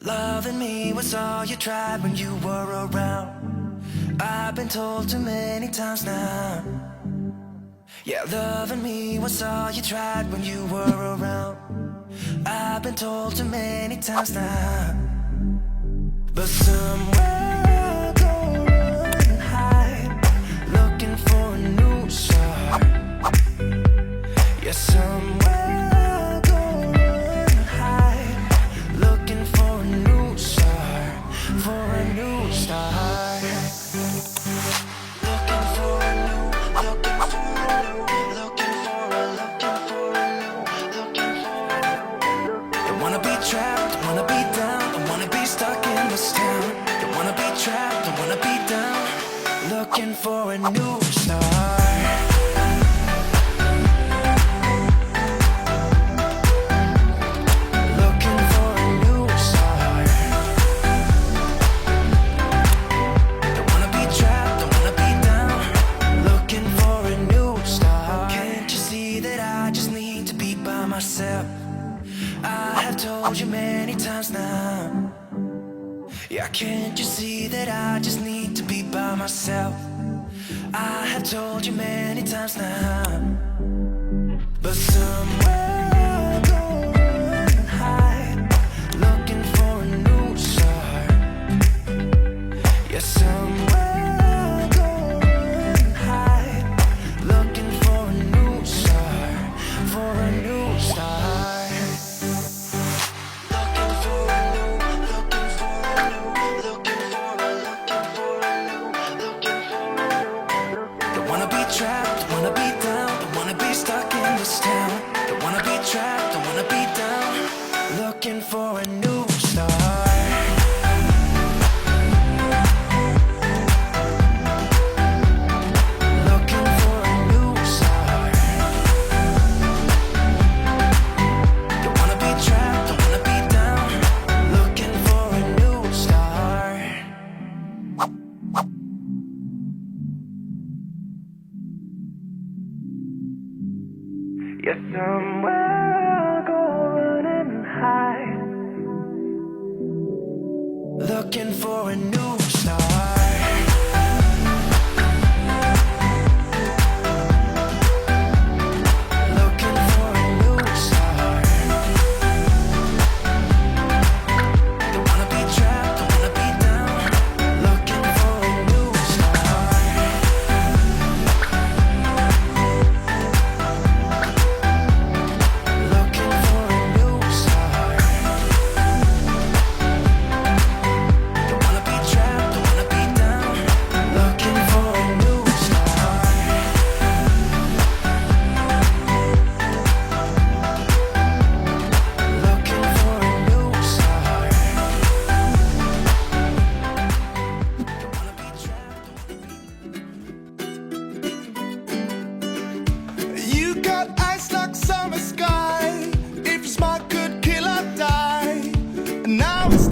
Loving me was all you tried when you were around. I've been told too many times now. Yeah, loving me was all you tried when you were around. I've been told too many times now. But somewhere I'll go run and hide, looking for a new start. Yeah, somewhere I'll go run and hide, looking for a new start, for a new start. Looking for a new, looking for a new, looking for a new, looking for a new. Don't wanna be trapped, don't wanna be down, don't wanna be stuck in this town. Don't wanna be trapped, don't wanna be down, looking for a new start. I have told you many times now. Yeah, can't you see that I just need to be by myself? I have told you many times now. But somewhere I'll go run and hide, looking for a new start. Yeah, somewhere I'll go run and hide, looking for a new start, for a new start. Trapped, don't wanna be down, don't wanna be stuck in this town. Don't wanna be trapped, don't wanna be down, looking for a new start. Looking for a new start. Don't wanna be trapped, don't wanna be down, looking for a new start. Yeah, somewhere I'll go run and hide, looking for a new start. Looking for a new start. Don't wanna be trapped, don't wanna be down, looking for a new start. You got eyes like summer sky. If you're smart, could kill or die. And now it's